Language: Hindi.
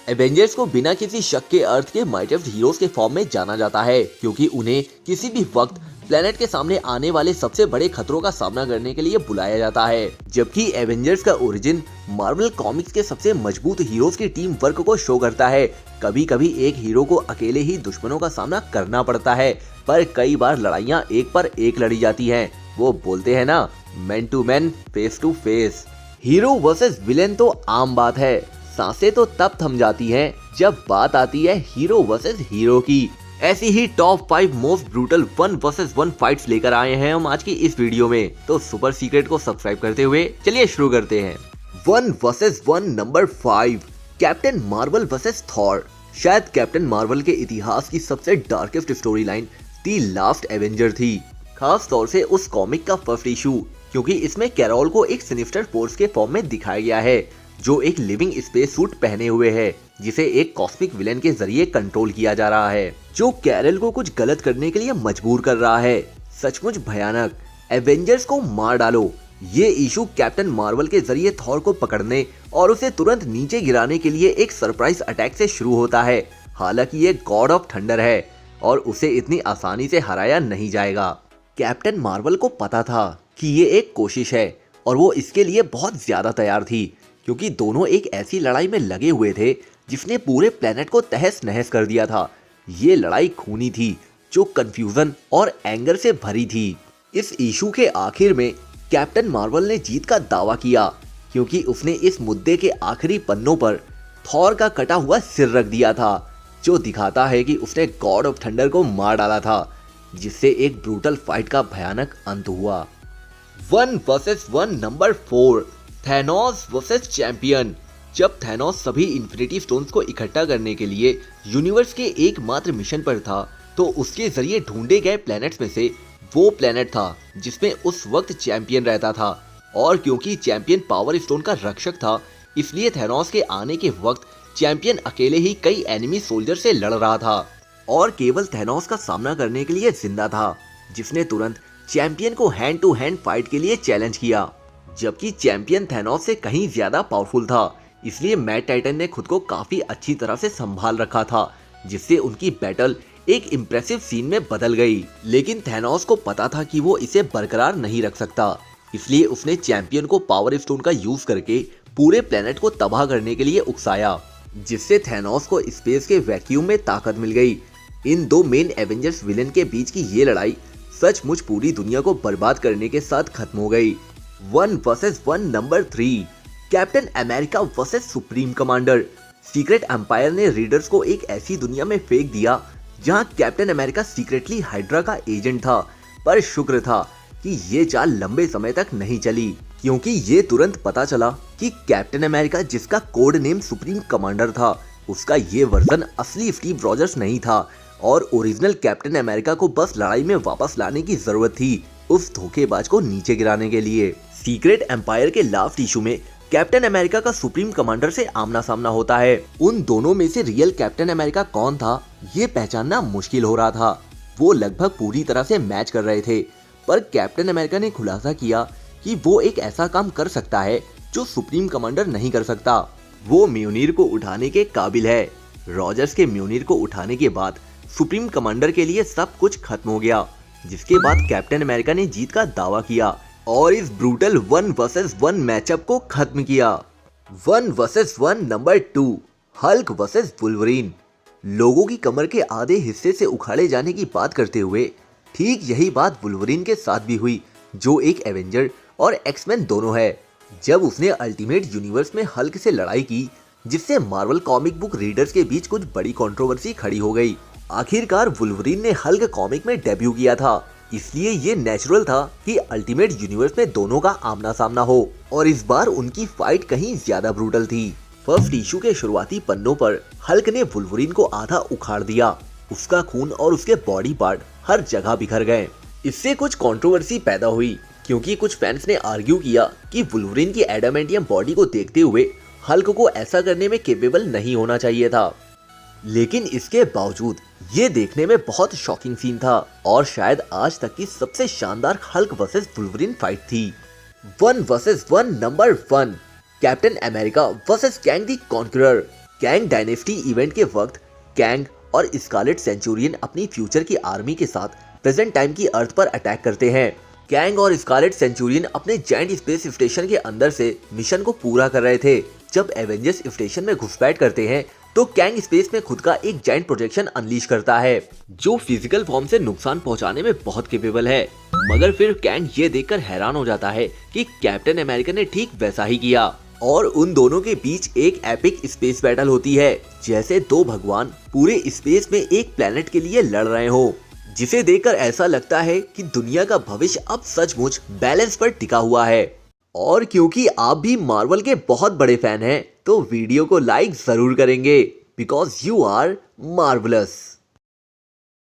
एवेंजर्स को बिना किसी शक के अर्थ के माइटेस्ट हीरोज के फॉर्म में जाना जाता है, क्योंकि उन्हें किसी भी वक्त प्लेनेट के सामने आने वाले सबसे बड़े खतरों का सामना करने के लिए बुलाया जाता है। जबकि एवेंजर्स का ओरिजिन मार्वल कॉमिक्स के सबसे मजबूत हीरोज की टीम वर्क को शो करता है। कभी कभी एक हीरो को अकेले ही दुश्मनों का सामना करना पड़ता है, पर कई बार लड़ाइयाँ एक पर एक लड़ी जाती हैं। वो बोलते हैं ना, man to man, face to face. Hero versus villain तो आम बात है, सांसें तो तब थम जाती हैं जब बात आती है हीरो वर्सेस हीरो की। ऐसी ही top 5 most brutal 1 versus 1 fights लेकर आए हैं हम आज की इस वीडियो में। तो सुपर सीक्रेट को सब्सक्राइब करते हुए चलिए शुरू करते हैं। 1 versus 1 number 5, captain Marvel versus Thor. शायद कैप्टन मार्वल के इतिहास की सबसे डार्केस्ट स्टोरी लाइन दी लास्ट एवेंजर थी, खास तौर से उस कॉमिक का फर्स्ट इशू, क्योंकि इसमें कैरोल को एक सिनिस्टर फोर्स के फॉर्म में दिखाया गया है, जो एक लिविंग स्पेस सूट पहने हुए है, जिसे एक कॉस्मिक विलेन के जरिए कंट्रोल किया जा रहा है, जो कैरल को कुछ गलत करने के लिए मजबूर कर रहा है। सचमुच भयानक। एवेंजर्स को मार डालो, ये इशू कैप्टन मार्वल के जरिए थॉर को पकड़ने और उसे तुरंत नीचे गिराने के लिए एक सरप्राइज अटैक से शुरू होता है। हालांकि ये गॉड ऑफ थंडर है और उसे इतनी आसानी से हराया नहीं जाएगा। कैप्टन मार्वल को पता था कि ये एक कोशिश है और वो इसके लिए बहुत ज्यादा तैयार थी, क्योंकि दोनों एक ऐसी लड़ाई में लगे हुए थे जिसने पूरे प्लेनेट को तहस नहस कर दिया था। ये लड़ाई खूनी थी, जो कंफ्यूजन और एंगर से भरी थी। इस इशू के आखिर में कैप्टन मार्वल ने जीत का दावा किया, क्योंकि उसने इस मुद्दे के आखिरी पन्नों पर थॉर का कटा हुआ सिर रख दिया था, जो दिखाता है कि उसने गॉड ऑफ थंडर को मार डाला था, जिससे एक ब्रूटल फाइट का भयानक अंत हुआ। 1 versus 1 number 4, Thanos versus champion. जब थैनोस सभी इन्फिनिटी स्टोन्स को इकट्ठा करने के लिए यूनिवर्स के एकमात्र मिशन पर था, तो उसके जरिए ढूंढे गए प्लैनेट्स में से वो प्लैनेट था जिसमें उस वक्त चैंपियन रहता था। और क्योंकि चैंपियन पावर स्टोन का रक्षक था, इसलिए थैनोस के आने के वक्त चैंपियन अकेले ही कई एनिमी सोल्जर से लड़ रहा था और केवल थैनोस का सामना करने के लिए जिंदा था, जिसने तुरंत चैंपियन को हैंड टू हैंड फाइट के लिए चैलेंज किया। जबकि चैंपियन थैनोस से कहीं ज्यादा पावरफुल था, इसलिए मैट टाइटन ने खुद को काफी अच्छी तरह से संभाल रखा था, जिससे उनकी बैटल एक इम्प्रेसिव सीन में बदल गई। लेकिन थैनोस को पता था कि वो इसे बरकरार नहीं रख सकता, इसलिए उसने चैंपियन को पावर स्टोन का यूज करके पूरे प्लेनेट को तबाह करने के लिए उकसाया, जिससे थैनोस को स्पेस के वैक्यूम में ताकत मिल गई। इन दो मेन एवेंजर्स विलेन के बीच की ये लड़ाई सचमुच पूरी दुनिया को बर्बाद करने के साथ खत्म हो गई। 1 versus 1 number 3, Captain America versus supreme commander. Secret Empire ने रीडर्स को एक ऐसी दुनिया में फेंक दिया जहां कैप्टन अमेरिका सीक्रेटली हाइड्रा का एजेंट था, पर शुक्र था कि ये चाल लंबे समय तक नहीं चली, क्योंकि ये तुरंत पता चला कि कैप्टन अमेरिका, जिसका कोड नेम सुप्रीम कमांडर था, उसका ये वर्जन असली स्टीव रॉजर्स नहीं था और ओरिजिनल कैप्टन अमेरिका को बस लड़ाई में वापस लाने की जरूरत थी, उस धोखेबाज को नीचे गिराने के लिए। सीक्रेट एम्पायर के लास्ट इशू में कैप्टन अमेरिका का सुप्रीम कमांडर से आमना सामना होता है। उन दोनों में से रियल कैप्टन अमेरिका कौन था, ये पहचानना मुश्किल हो रहा था। वो लगभग पूरी तरह से मैच कर रहे थे, पर कैप्टन अमेरिका ने खुलासा किया कि वो एक ऐसा काम कर सकता है जो सुप्रीम कमांडर नहीं कर सकता। वो म्योनिर को उठाने के काबिल है। रॉजर्स के म्योनिर को उठाने के बाद सुप्रीम कमांडर के लिए सब कुछ खत्म हो गया, जिसके बाद कैप्टन अमेरिका ने जीत का दावा किया और इस ब्रूटल 1 वर्सेस 1 मैचअप को खत्म किया। 1 versus 1 number 2, Hulk versus Wolverine. लोगों की कमर के आधे हिस्से से उखाड़े जाने की बात करते हुए ठीक यही बात वुल्वरीन के साथ भी हुई, जो एक एवेंजर और एक्समैन दोनों है। जब उसने अल्टीमेट यूनिवर्स में हल्क से लड़ाई की, जिससे मार्वल कॉमिक बुक रीडर्स के बीच कुछ बड़ी कंट्रोवर्सी खड़ी हो गई। आखिरकार वुल्वरीन ने हल्क कॉमिक में डेब्यू किया था, इसलिए ये नेचुरल था कि अल्टीमेट यूनिवर्स में दोनों का आमना सामना हो, और इस बार उनकी फाइट कहीं ज्यादा ब्रूटल थी। फर्स्ट इशू के शुरुआती पन्नों पर हल्क ने वुल्वरीन को आधा उखाड़ दिया, उसका खून और उसके बॉडी पार्ट हर जगह बिखर गए। इससे कुछ कंट्रोवर्सी पैदा हुई, क्योंकि कुछ फैंस ने आर्ग्यू किया कि वुल्वरीन की एडामेंटियम बॉडी को देखते हुए हल्क को ऐसा करने में केपेबल नहीं होना चाहिए था। लेकिन इसके बावजूद ये देखने में बहुत शॉकिंग सीन था और शायद आज तक की सबसे शानदार हल्क वर्सेस वुल्वरीन फाइट थी। 1 versus 1 number 1, captain America versus Kang the conqueror. Kang dynasty event के वक्त कैंग और स्कारलेट सेंचुरियन अपनी फ्यूचर की आर्मी के साथ प्रेजेंट टाइम की अर्थ पर अटैक करते हैं। कैंग और स्कारलेट सेंचुरियन अपने जायंट स्पेस स्टेशन के अंदर से मिशन को पूरा कर रहे थे। जब एवेंजर्स स्टेशन में घुसपैठ करते हैं तो कैंग स्पेस में खुद का एक जायंट प्रोजेक्शन अनलीश करता है जो फिजिकल फॉर्म से नुकसान पहुंचाने में बहुत केपेबल है। मगर फिर कैंग ये देखकर हैरान हो जाता है कि कैप्टन अमेरिका ने ठीक वैसा ही किया और उन दोनों के बीच एक एपिक स्पेस बैटल होती है, जैसे दो भगवान पूरे स्पेस में एक प्लेनेट के लिए लड़ रहे हो, जिसे देखकर ऐसा लगता है कि दुनिया का भविष्य अब सचमुच बैलेंस पर टिका हुआ है। और क्योंकि आप भी मार्वल के बहुत बड़े फैन हैं, तो वीडियो को लाइक जरूर करेंगे बिकॉज यू आर मार्वलस।